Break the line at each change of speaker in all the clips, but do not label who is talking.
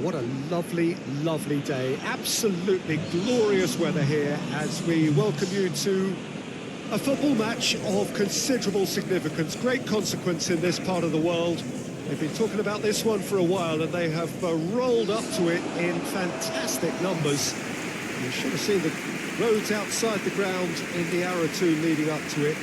What a lovely, lovely day. Absolutely glorious weather here as we welcome you to a football match of considerable significance, great consequence in this part of the world. They've been talking about this one for a while and they have rolled up to it in fantastic numbers. You should have seen the roads outside the ground in the hour or two leading up to it.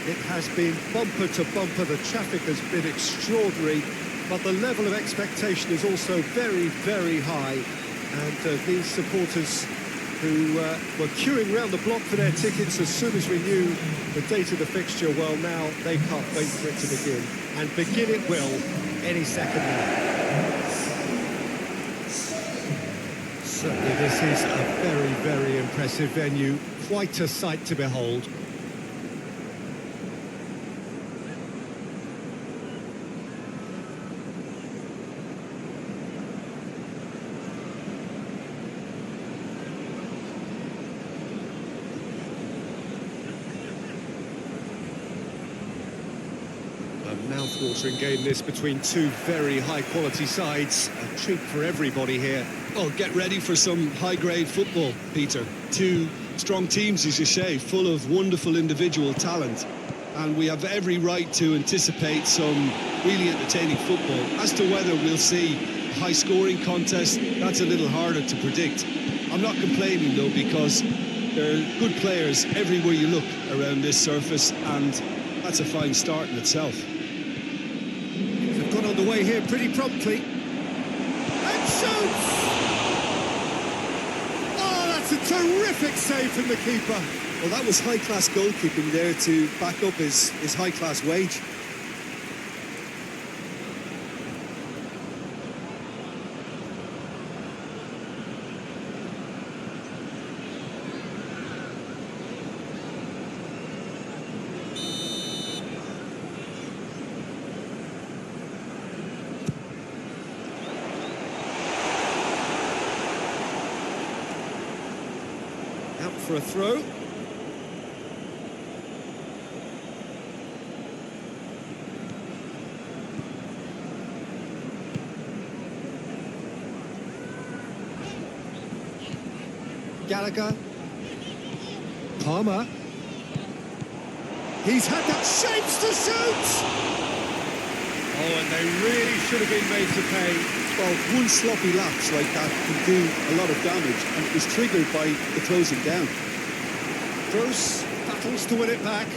It has been bumper to bumper, the traffic has been extraordinary, but the level of expectation is also very, very high. And these supporters who were queuing round the block for their tickets as soon as we knew the date of the fixture, well, now they can't wait for it to begin. And begin it will any second now. Certainly this is a very, very impressive venue. Quite a sight to behold. Mouth-watering game this between two very high-quality sides. A treat for everybody here.
Well, get ready for some high-grade football, Peter. Two strong teams, as you say, full of wonderful individual talent. And we have every right to anticipate some really entertaining football. As to whether we'll see a high-scoring contest, that's a little harder to predict. I'm not complaining, though, because there are good players everywhere you look around this surface, and that's a fine start in itself.
Got on the way here pretty promptly. And shoots! Oh, that's a terrific save from the keeper.
Well, that was high-class goalkeeping there to back up his high-class wage.
Out for a throw. Gallagher. Palmer. He's had that chance to shoot! Oh, and they really should have been made to pay.
Well, one sloppy lapse like that can do a lot of damage, and it was triggered by the closing down.
Bruce battles to win it back.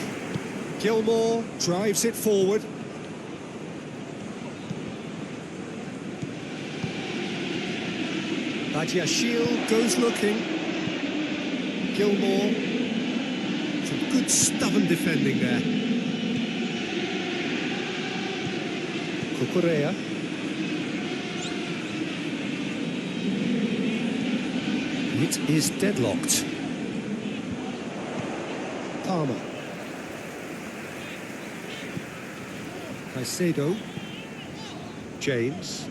Gilmore drives it forward. Badiashile goes looking. Gilmore. Some good stubborn defending there. Cucurella. It is deadlocked. Palmer. Caicedo. James.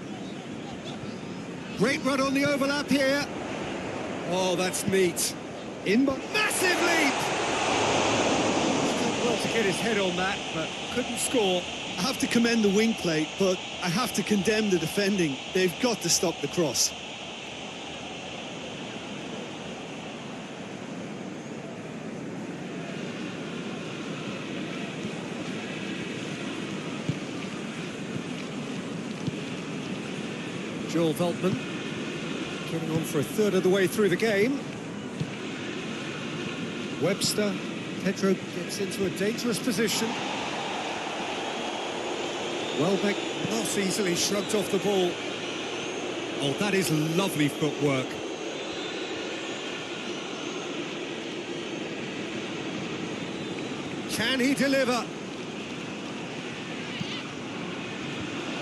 Great run on the overlap here. Oh, that's neat. Massive leap! Well to get his head on that, but couldn't score.
I have to commend the wing play, but I have to condemn the defending. They've got to stop the cross.
Joel Veltman getting on for a third of the way through the game. Webster. Pedro gets into a dangerous position. Welbeck not easily shrugged off the ball. Oh, that is lovely footwork. Can he deliver?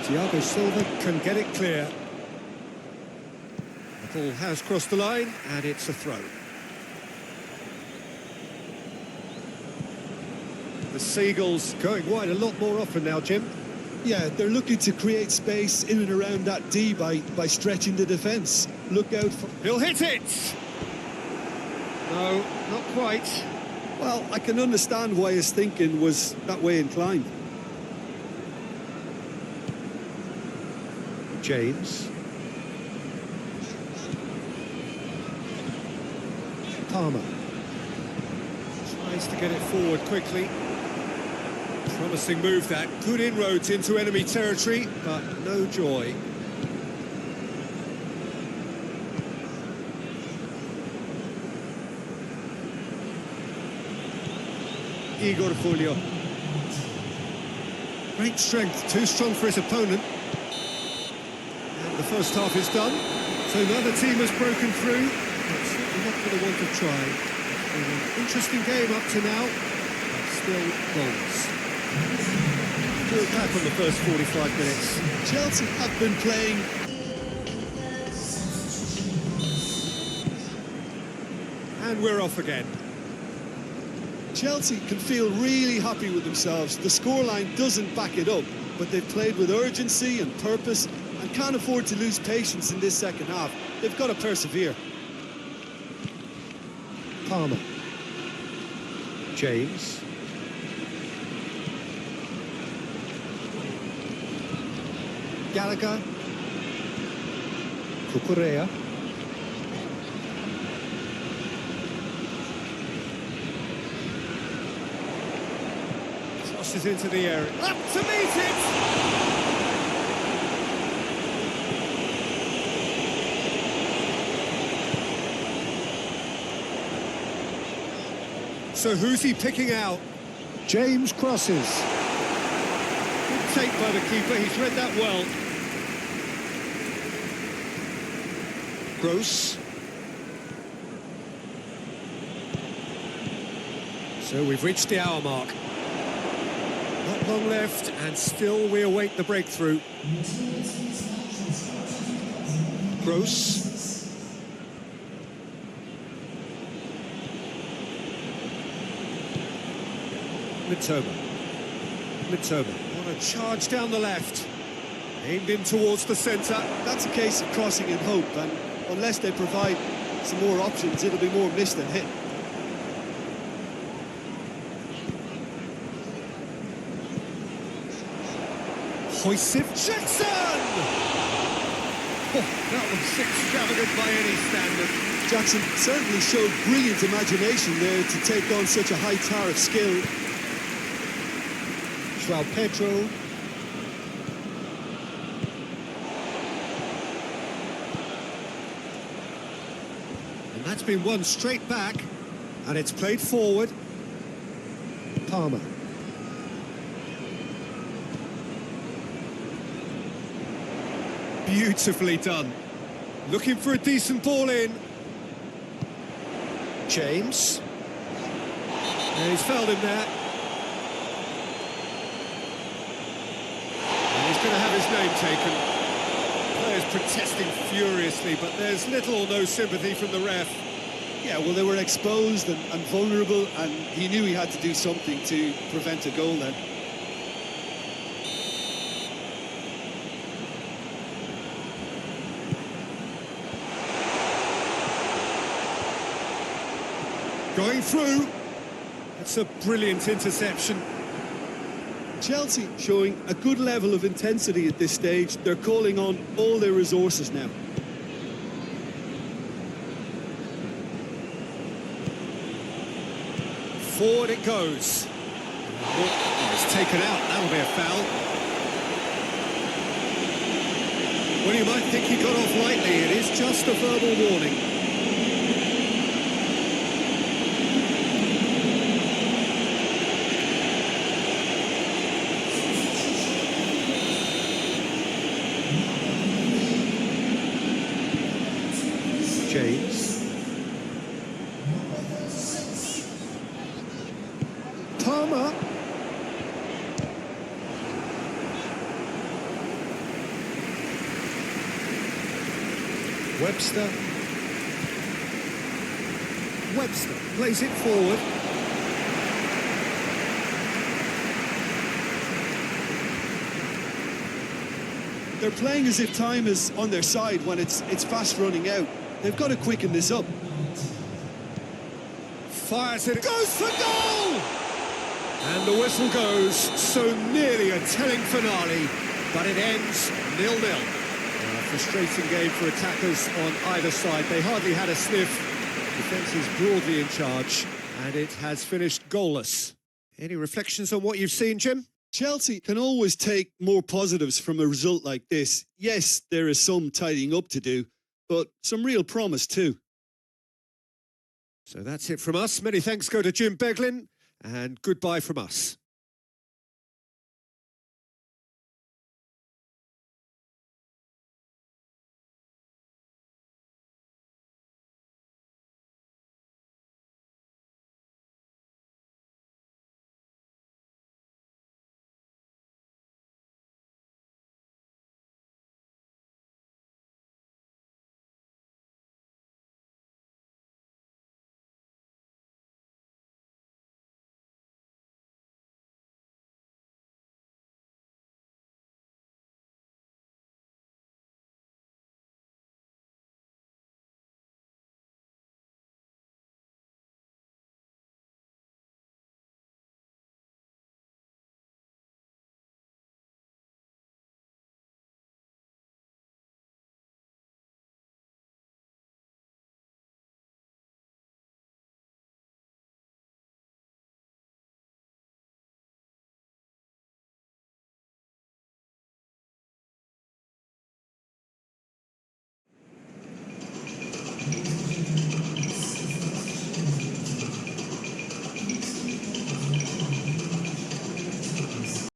Thiago Silva can get it clear. The ball has crossed the line, and it's a throw. The Seagulls going wide a lot more often now, Jim.
Yeah, they're looking to create space in and around that D by stretching the defence. Look out for...
He'll hit it! No, not quite.
Well, I can understand why his thinking was that way inclined.
James. Palmer. Tries to get it forward quickly. Promising move that. Good inroads into enemy territory, but no joy. Igor Fulio. Great strength, too strong for his opponent. And the first half is done, so another team has broken through, but certainly not for the want of trying. An interesting game up to now, but still goals. Good back on the first 45 minutes.
Chelsea have been playing.
And we're off again.
Chelsea can feel really happy with themselves. The scoreline doesn't back it up, but they've played with urgency and purpose and can't afford to lose patience in this second half. They've got to persevere.
Palmer. James. Gallagher. Cucurella. Tosses into the area. Up to meet it! So who's he picking out? James crosses. Good take by the keeper, he's read that well. Gross. So we've reached the hour mark. Not long left, and still we await the breakthrough. Gross. Mitoma on a charge down the left, aimed in towards the centre.
That's a case of crossing in hope, and unless they provide some more options, it'll be more missed than hit.
Hoisif Jackson! Oh, that was extravagant by any standard.
Jackson certainly showed brilliant imagination there to take on such a high tower of skill.
João Pedro. And that's been won straight back, and it's played forward. Palmer. Beautifully done. Looking for a decent ball in. James. And he's fouled him there. He's going to have his name taken. Players protesting furiously, but there's little or no sympathy from the ref.
Yeah, well, they were exposed and vulnerable, and he knew he had to do something to prevent a goal then.
Going through. That's a brilliant interception.
Chelsea showing a good level of intensity at this stage. They're calling on all their resources now.
Forward it goes. Oh, it's taken out. That'll be a foul. Well, you might think he got off lightly. It is just a verbal warning. James. Palmer. Webster. Webster plays it forward.
They're playing as if time is on their side when it's fast running out. They've got to quicken this up.
Fires it, goes for goal! And the whistle goes, so nearly a telling finale, but it ends 0-0. A frustrating game for attackers on either side. They hardly had a sniff, Defence is broadly in charge, and it has finished goalless. Any reflections on what you've seen, Jim?
Chelsea can always take more positives from a result like this. Yes, there is some tidying up to do, but some real promise too.
So that's it from us. Many thanks go to Jim Beglin, and goodbye from us.